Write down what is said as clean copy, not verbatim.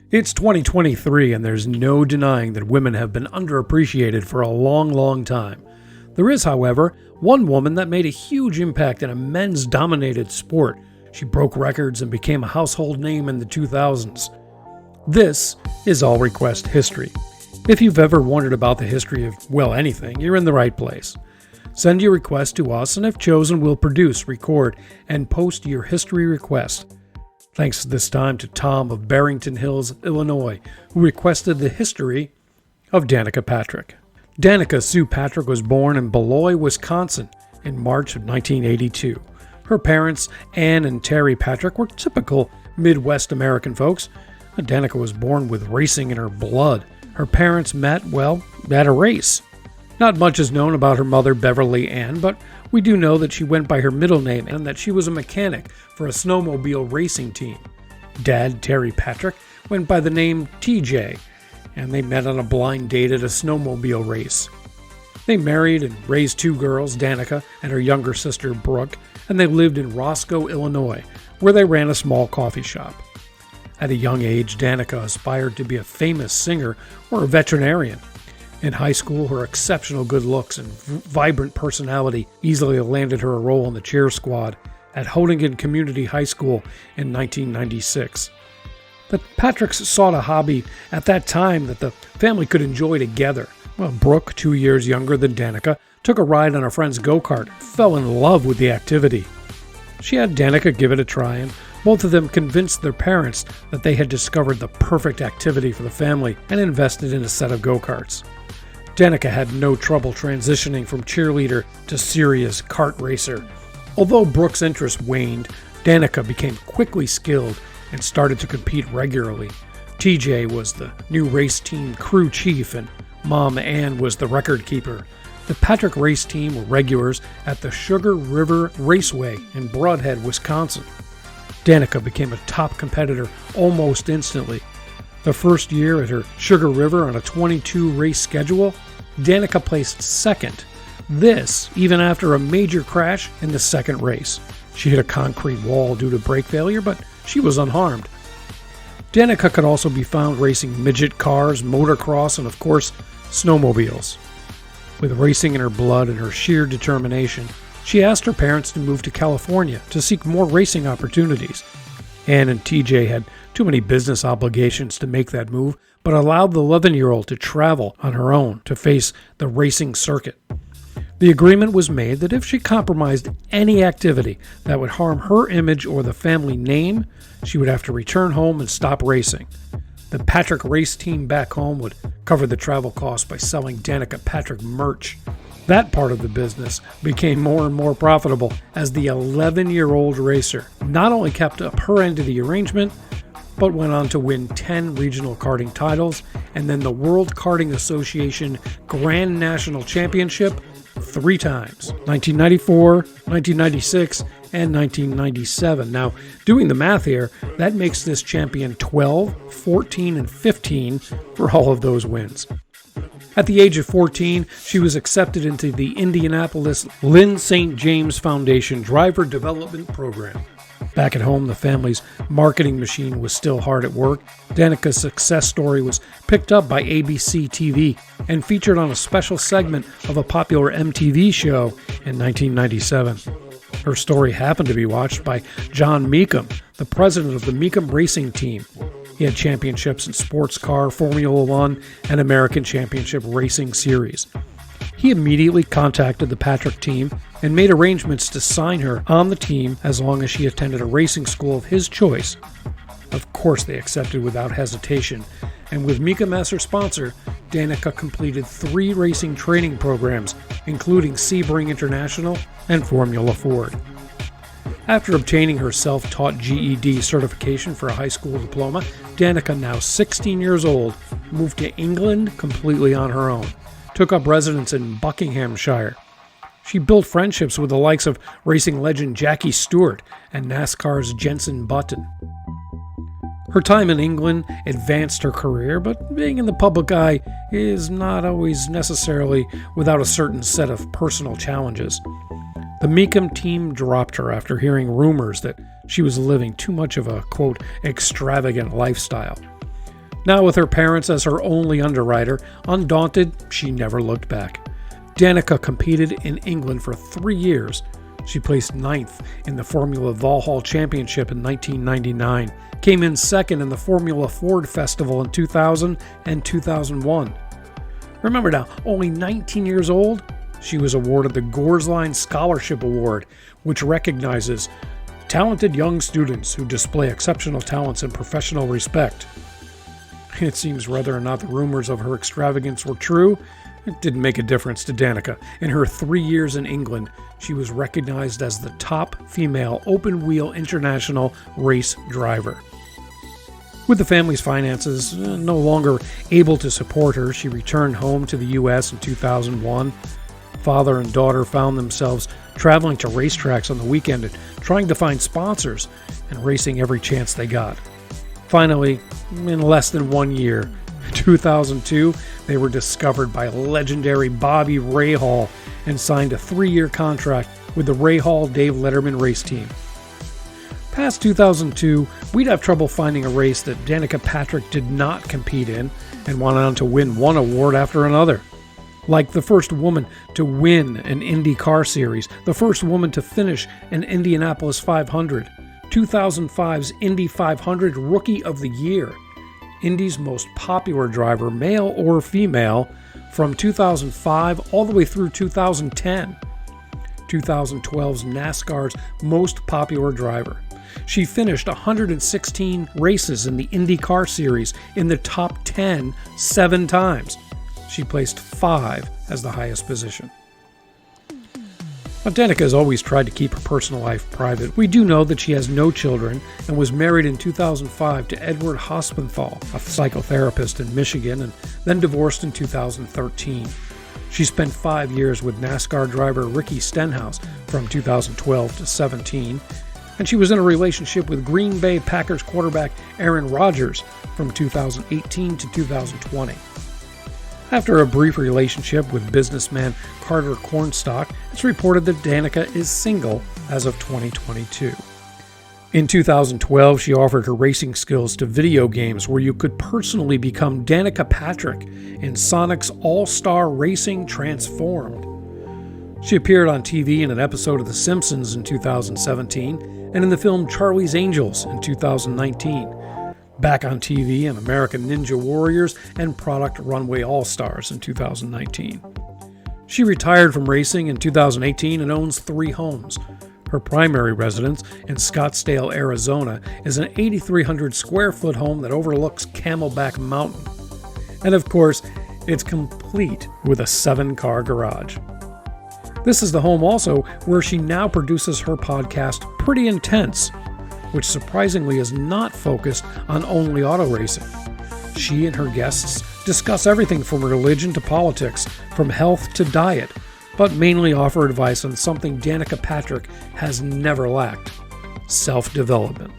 It's 2023, and there's no denying that women have been underappreciated for a long, long time. There is, however, one woman that made a huge impact in a men's-dominated sport. She broke records and became a household name in the 2000s. This is All Request History. If you've ever wondered about the history of, well, anything, you're in the right place. Send your request to us, and if chosen, we'll produce, record, and post your history request. Thanks this time to Tom of Barrington Hills, Illinois, who requested the history of Danica Patrick. Danica Sue Patrick was born in Beloit, Wisconsin in March of 1982. Her parents, Ann and Terry Patrick, were typical Midwest American folks. Danica was born with racing in her blood. Her parents met, well, at a race. Not much is known about her mother, Beverly Ann, but we do know that she went by her middle name and that she was a mechanic for a snowmobile racing team. Dad, Terry Patrick, went by the name TJ, and they met on a blind date at a snowmobile race. They married and raised two girls, Danica and her younger sister, Brooke, and they lived in Roscoe, Illinois, where they ran a small coffee shop. At a young age, Danica aspired to be a famous singer or a veterinarian. In high school, her exceptional good looks and vibrant personality easily landed her a role in the cheer squad at Honingen Community High School in 1996. The Patricks sought a hobby at that time that the family could enjoy together. Well, Brooke, 2 years younger than Danica, took a ride on a friend's go-kart and fell in love with the activity. She had Danica give it a try, and both of them convinced their parents that they had discovered the perfect activity for the family and invested in a set of go-karts. Danica had no trouble transitioning from cheerleader to serious kart racer. Although Brooke's interest waned, Danica became quickly skilled and started to compete regularly. TJ was the new race team crew chief, and Mom Ann was the record keeper. The Patrick race team were regulars at the Sugar River Raceway in Brodhead, Wisconsin. Danica became a top competitor almost instantly. The first year at her Sugar River on a 22-race schedule, Danica placed second. This, even after a major crash in the second race. She hit a concrete wall due to brake failure, but she was unharmed. Danica could also be found racing midget cars, motocross, and of course, snowmobiles. With racing in her blood and her sheer determination, she asked her parents to move to California to seek more racing opportunities. Ann and TJ had too many business obligations to make that move, but allowed the 11-year-old to travel on her own to face the racing circuit. The agreement was made that if she compromised any activity that would harm her image or the family name, she would have to return home and stop racing. The Patrick race team back home would cover the travel costs by selling Danica Patrick merch. That part of the business became more and more profitable as the 11-year-old racer not only kept up her end of the arrangement, but went on to win 10 regional karting titles and then the World Karting Association Grand National Championship 3 times, 1994, 1996, and 1997. Now, doing the math here, that makes this champion 12, 14, and 15 for all of those wins. At the age of 14, she was accepted into the Indianapolis Lynn St. James Foundation Driver Development Program. Back at home, the family's marketing machine was still hard at work. Danica's success story was picked up by ABC TV and featured on a special segment of a popular MTV show in 1997. Her story happened to be watched by John Meekum, the president of the Meekum Racing Team. He had championships in sports car, Formula One, and American Championship Racing Series. He immediately contacted the Patrick team and made arrangements to sign her on the team as long as she attended a racing school of his choice. Of course they accepted without hesitation, and with Meekum as her sponsor, Danica completed 3 racing training programs, including Sebring International and Formula Ford. After obtaining her self-taught GED certification for a high school diploma, Danica, now 16 years old, moved to England completely on her own. Took up residence in Buckinghamshire. She built friendships with the likes of racing legend Jackie Stewart and NASCAR's Jenson Button. Her time in England advanced her career, but being in the public eye is not always necessarily without a certain set of personal challenges. The Meekum team dropped her after hearing rumors that she was living too much of a, quote, extravagant lifestyle. Now with her parents as her only underwriter, undaunted, she never looked back. Danica competed in England for 3 years. She placed 9th in the Formula Vauxhall Championship in 1999, came in 2nd in the Formula Ford Festival in 2000 and 2001. Remember now, only 19 years old, she was awarded the Gorsline Scholarship Award, which recognizes talented young students who display exceptional talents and professional respect. It seems whether or not the rumors of her extravagance were true, it didn't make a difference to Danica. In her 3 years in England, she was recognized as the top female open-wheel international race driver. With the family's finances no longer able to support her, she returned home to the U.S. in 2001. Father and daughter found themselves traveling to racetracks on the weekend and trying to find sponsors and racing every chance they got. Finally, in less than 1 year, 2002, they were discovered by legendary Bobby Rahal and signed a 3-year contract with the Rahal-Dave Letterman race team. Past 2002, we'd have trouble finding a race that Danica Patrick did not compete in and went on to win one award after another. Like the first woman to win an Indy car series, the first woman to finish an Indianapolis 500, 2005's Indy 500 Rookie of the Year, Indy's most popular driver, male or female, from 2005 all the way through 2010, 2012's NASCAR's most popular driver. She finished 116 races in the Indy car series in the top 10 7 times. She placed 5 as the highest position. Now, Danica has always tried to keep her personal life private. We do know that she has no children and was married in 2005 to Edward Hospenthal, a psychotherapist in Michigan, and then divorced in 2013. She spent 5 years with NASCAR driver Ricky Stenhouse from 2012 to 17, and she was in a relationship with Green Bay Packers quarterback Aaron Rodgers from 2018 to 2020. After a brief relationship with businessman Carter Cornstalk, it's reported that Danica is single as of 2022. In 2012, she offered her racing skills to video games where you could personally become Danica Patrick in Sonic's All-Star Racing Transformed. She appeared on TV in an episode of The Simpsons in 2017 and in the film Charlie's Angels in 2019. Back on TV in American Ninja Warriors and Product Runway All-Stars in 2019. She retired from racing in 2018 and owns 3 homes. Her primary residence in Scottsdale, Arizona, is an 8,300 square foot home that overlooks Camelback Mountain. And of course, it's complete with a 7-car garage. This is the home also where she now produces her podcast, Pretty Intense, which surprisingly is not focused on only auto racing. She and her guests discuss everything from religion to politics, from health to diet, but mainly offer advice on something Danica Patrick has never lacked: self-development.